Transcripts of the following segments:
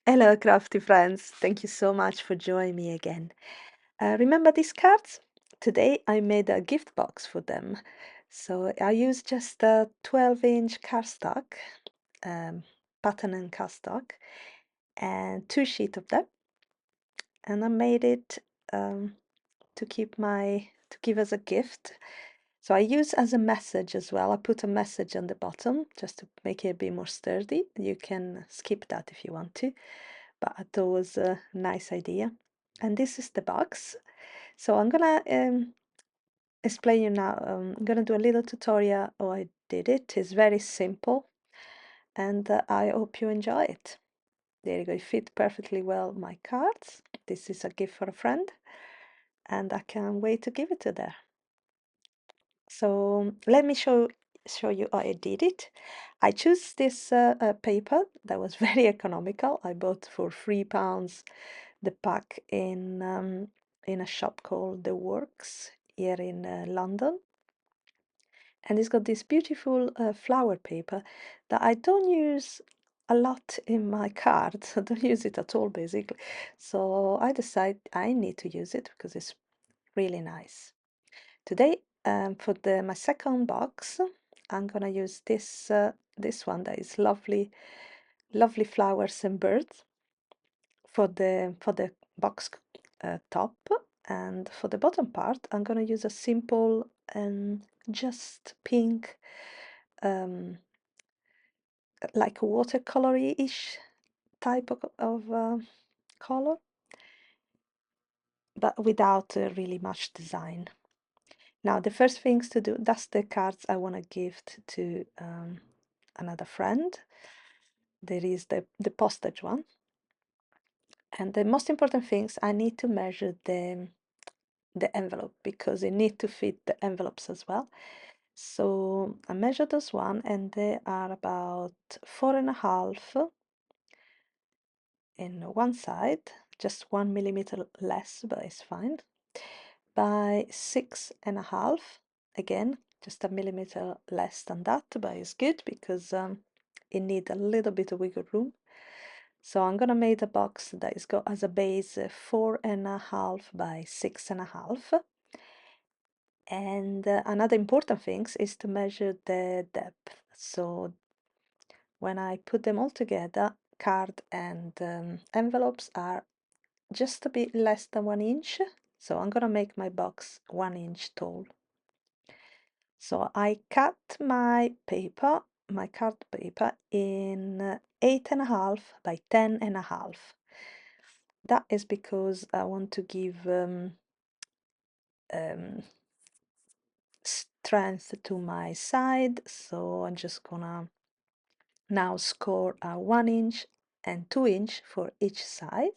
Hello, crafty friends. Thank you so much for joining me again. Remember these cards? Today I made a gift box for them. So I used just a 12-inch cardstock, um, pattern and cardstock, and two sheets of them. And I made it um, to give as a gift. So I use as a message as well. I put a message on the bottom just to make it a bit more sturdy. You can skip that if you want to, but I thought it was a nice idea. And this is the box. So I'm gonna explain you now. I'm gonna do a little tutorial how I did it. It's very simple, and I hope you enjoy it. There you go. It fit perfectly well my cards. This is a gift for a friend, and I can't wait to give it to them. So let me show you how I did it. I choose this paper that was very economical. I bought for £3 the pack in a shop called The Works here in London. And it's got this beautiful flower paper that I don't use a lot in my cards. I don't use it at all, basically. So I decided I need to use it because it's really nice. Today, for my second box, I'm gonna use this one that is lovely, lovely flowers and birds for the box top, and for the bottom part, I'm gonna use a simple and just pink, um, like watercolory-ish type of color, but without really much design. Now, the first things to do, that's the cards I want to gift to another friend. There is the postage one. And the most important things, I need to measure the envelope because it need to fit the envelopes as well. So I measured this one and they are about 4.5 in one side, just 1 millimeter less, but it's fine, by 6.5, again, just a millimeter less than that, but it's good because it needs a little bit of wiggle room. So I'm gonna make a box that is got as a base 4.5 by 6.5. And another important thing is to measure the depth. So when I put them all together, card and envelopes are just a bit less than 1 inch. So I'm gonna make my box 1 inch tall. So I cut my paper, my card paper, in 8.5 by 10.5. That is because I want to give um, strength to my side. So I'm just gonna now score a 1 inch and 2 inch for each side.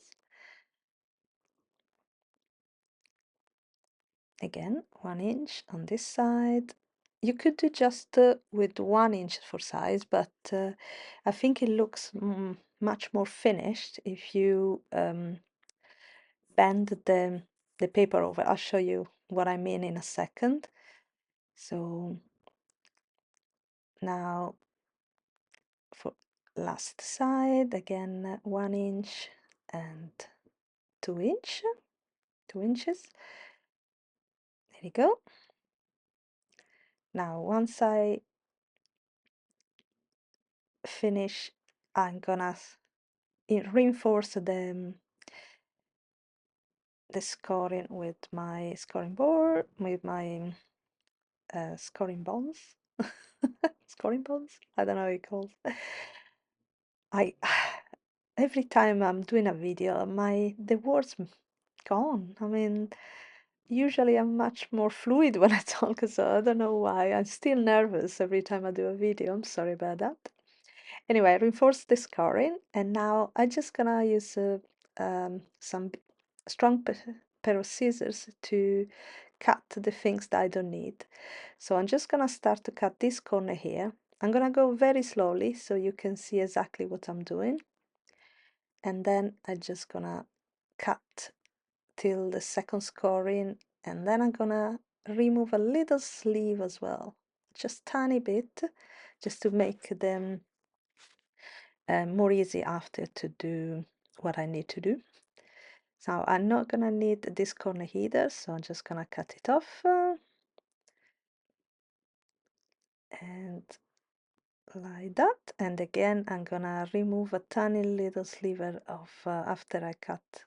Again, 1 inch on this side. You could do just with 1 inch for size, but I think it looks much more finished if you bend the paper over. I'll show you what I mean in a second. So now for last side, again 1 inch and 2 inch, 2 inches. There you go. Now once I finish, I'm gonna reinforce the scoring with my scoring board, with my scoring bonds. Scoring bonds? I don't know what it calls. I every time I'm doing a video, the words gone. I mean, usually I'm much more fluid when I talk, so I don't know why. I'm still nervous every time I do a video. I'm sorry about that. Anyway, I reinforce the scoring, and now I'm just gonna use some strong pair of scissors to cut the things that I don't need. So I'm just gonna start to cut this corner here. I'm gonna go very slowly so you can see exactly what I'm doing. And then I'm just gonna cut till the second scoring, and then I'm gonna remove a little sleeve as well, just tiny bit, just to make them more easy after to do what I need to do. So I'm not gonna need this corner either, so I'm just gonna cut it off and like that. And again, I'm gonna remove a tiny little sliver of after I cut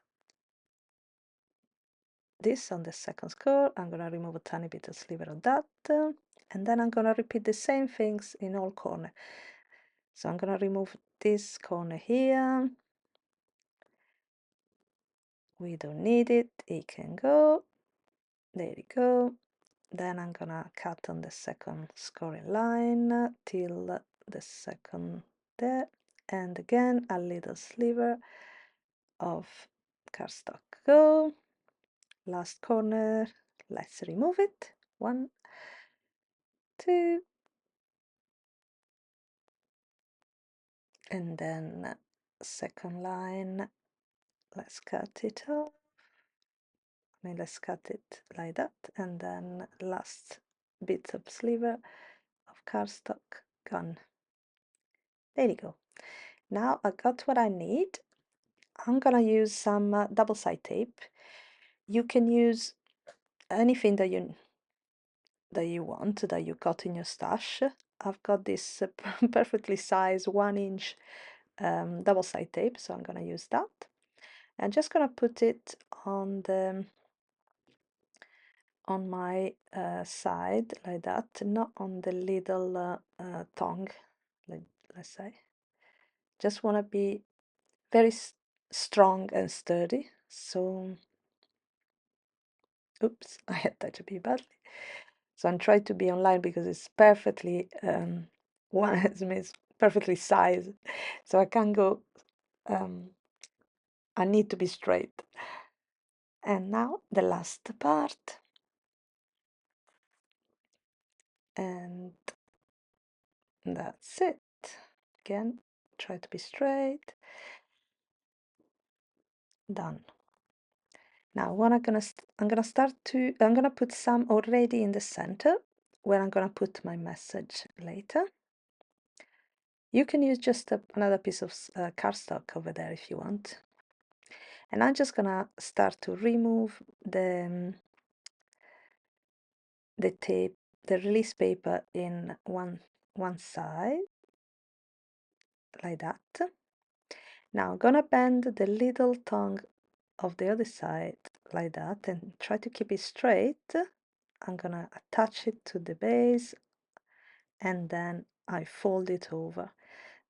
this on the second score, I'm gonna remove a tiny bit of sliver of that, and then I'm gonna repeat the same things in all corner. So I'm gonna remove this corner here. We don't need it, it can go. There you go. Then I'm gonna cut on the second scoring line till the second there, and again a little sliver of cardstock. Go. Last corner, let's remove it. 1, 2, and then second line, let's cut it off. I mean, let's cut it like that, and then last bit of sliver of cardstock gone. There you go. Now I got what I need. I'm gonna use some double-side tape. You can use anything that you want, that you got in your stash. I've got this perfectly sized 1-inch double-side tape, so I'm gonna use that. I'm just gonna put it on the on my side like that, not on the little tongue, let's say. Just want to be very strong and sturdy. So, oops, I had that a bit badly. So I'm trying to be online because it's perfectly one is perfectly sized, so I can't go. I need to be straight. And now the last part, and that's it. Again, try to be straight. Done. Now what I'm gonna put some already in the center where I'm gonna put my message later. You can use just another piece of cardstock over there if you want. And I'm just gonna start to remove the tape, the release paper in one side like that. Now I'm gonna bend the little tongue of the other side like that and try to keep it straight. I'm gonna attach it to the base and then I fold it over.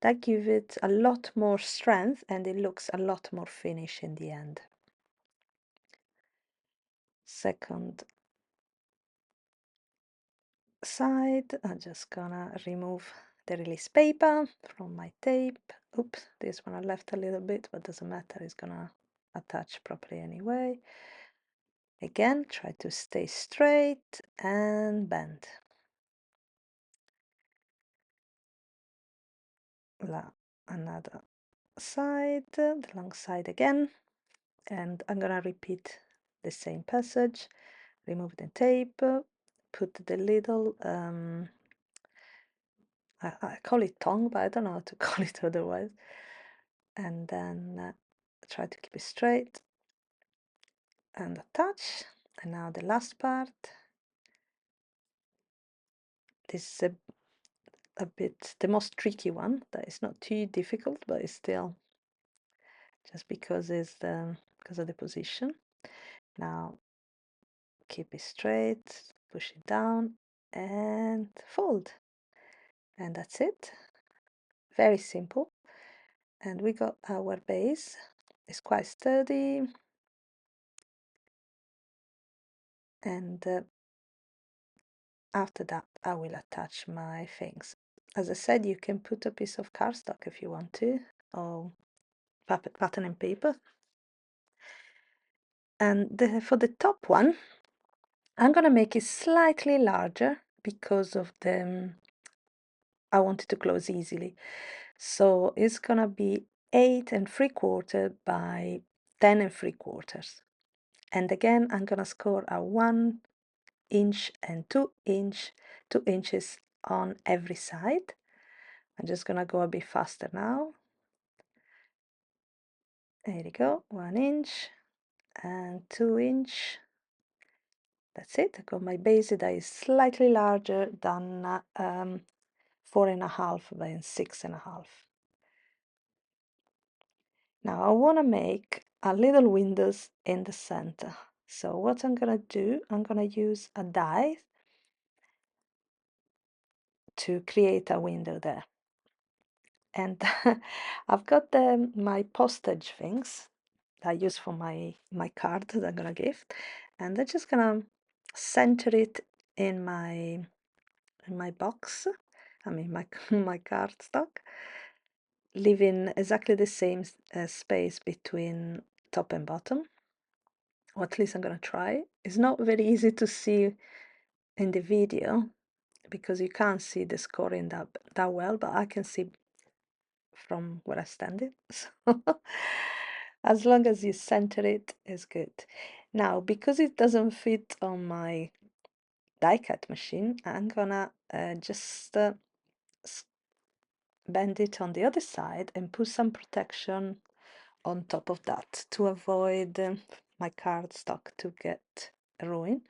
That gives it a lot more strength and it looks a lot more finished in the end. Second side, I'm just gonna remove the release paper from my tape. Oops, this one I left a little bit, but doesn't matter, it's gonna attach properly anyway. Again, try to stay straight and bend. Another side, the long side again, and I'm gonna repeat the same passage. Remove the tape, put the little I call it tongue, but I don't know how to call it otherwise, and then try to keep it straight and attach. And now the last part, this is a bit the most tricky one. That is not too difficult, but it's still just because because of the position. Now keep it straight, push it down and fold, and that's it. Very simple. And we got our base. It's quite sturdy, and after that I will attach my things. As I said, you can put a piece of cardstock if you want to, or pattern and paper. And for the top one, I'm gonna make it slightly larger because of I want it to close easily. So it's gonna be 8 3/4 by 10 3/4. And again, I'm gonna score a 1 inch and 2 inch, 2 inches on every side. I'm just gonna go a bit faster now. There you go, 1 inch and 2 inch. That's it. I got my base that is slightly larger than 4.5 by 6.5. Now I want to make a little windows in the center. So what I'm gonna do, I'm gonna use a die to create a window there. And I've got my postage things that I use for my card that I'm gonna gift, and I'm just gonna center it in my box. I mean my my cardstock, leaving exactly the same space between top and bottom, or at least I'm gonna try. It's not very easy to see in the video because you can't see the scoring that well, but I can see from where I stand it. So as long as you center it is good. Now, because it doesn't fit on my die cut machine, I'm gonna just bend it on the other side and put some protection on top of that to avoid my cardstock to get ruined.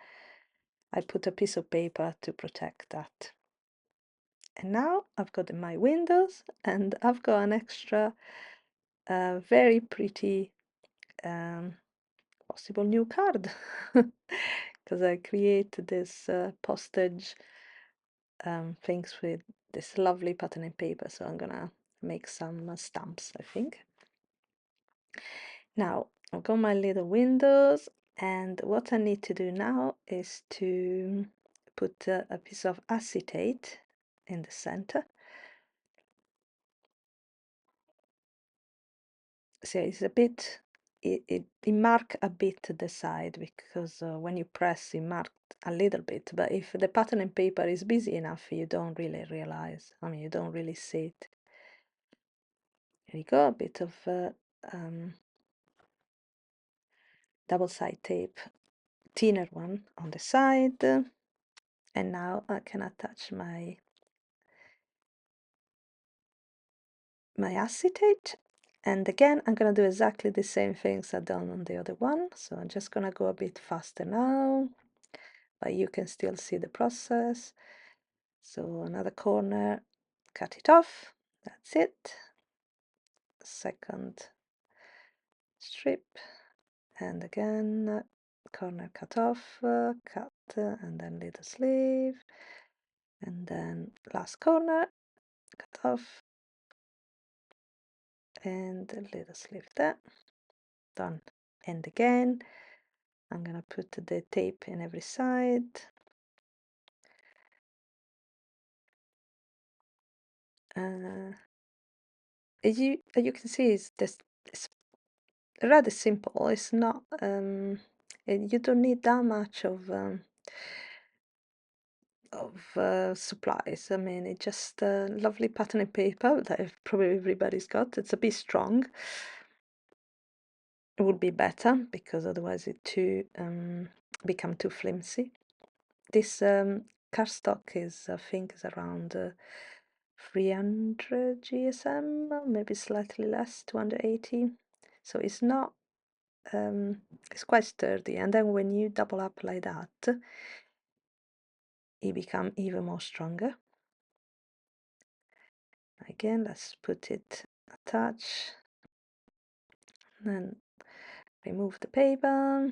I put a piece of paper to protect that. And now I've got my windows and I've got an extra very pretty possible new card because I created this postage things with this lovely pattern and paper, so I'm gonna make some stamps, I think. Now I've got my little windows, and what I need to do now is to put a piece of acetate in the center. So it's a bit, it mark a bit the side because when you press it mark a little bit, but if the pattern and paper is busy enough you don't really realize, I mean you don't really see it. Here you go, a bit of double side tape, thinner one on the side, and now I can attach my acetate. And again, I'm gonna do exactly the same things I've done on the other one. So I'm just gonna go a bit faster now, but you can still see the process. So another corner, cut it off. That's it. Second strip, and again, corner cut off, cut, and then little sleeve, and then last corner, cut off, and a little sleeve there. Done. And again, I'm gonna put the tape in every side. As you can see, it's rather simple. It's not you don't need that much of supplies. I mean, it's just a lovely pattern and paper that probably everybody's got. It's a bit strong. It would be better because otherwise it too become too flimsy. This cardstock is, I think, is around 300 GSM, maybe slightly less, 280. So it's not, it's quite sturdy. And then when you double up like that, it become even more stronger. Again, let's put it, attach, then remove the paper.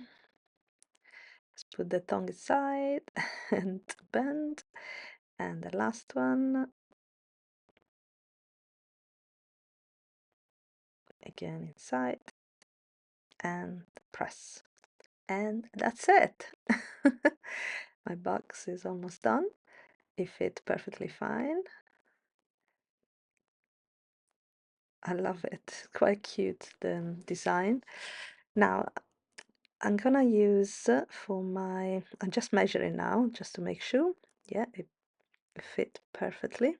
Let's put the tongue inside and bend. And the last one, again inside and press. And that's it. My box is almost done. It fit perfectly fine. I love it. Quite cute, the design. Now I'm gonna use for my, I'm just measuring now just to make sure. Yeah, it fit perfectly.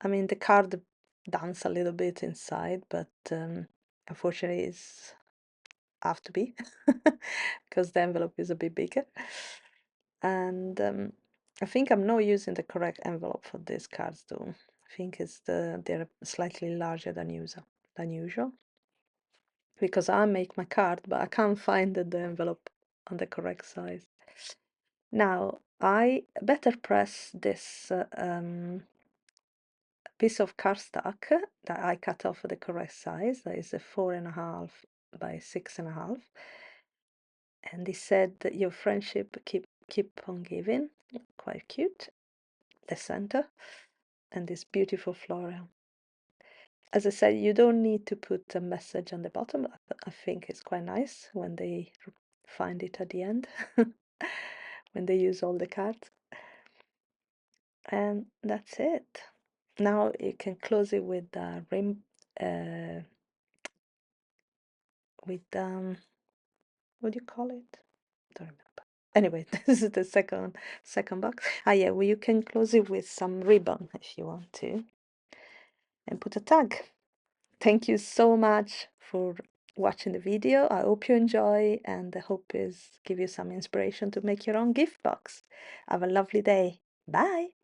I mean, the card dance a little bit inside, but unfortunately it's have to be because the envelope is a bit bigger. And I think I'm not using the correct envelope for these cards though. I think it's they're slightly larger than usual. than usual because I make my card, but I can't find the envelope on the correct size. Now I better press this piece of cardstock that I cut off the correct size. That is a 4.5 by 6.5. And he said that your friendship keep on giving. Quite cute. The center and this beautiful floral. As I said, you don't need to put a message on the bottom. I think it's quite nice when they find it at the end, when they use all the cards. And that's it. Now you can close it with the rim, with what do you call it? Don't remember. Anyway, this is the second box. Ah, yeah, well, you can close it with some ribbon if you want to, and put a tag. Thank you so much for watching the video. I hope you enjoy, and I hope it give you some inspiration to make your own gift box. Have a lovely day. Bye.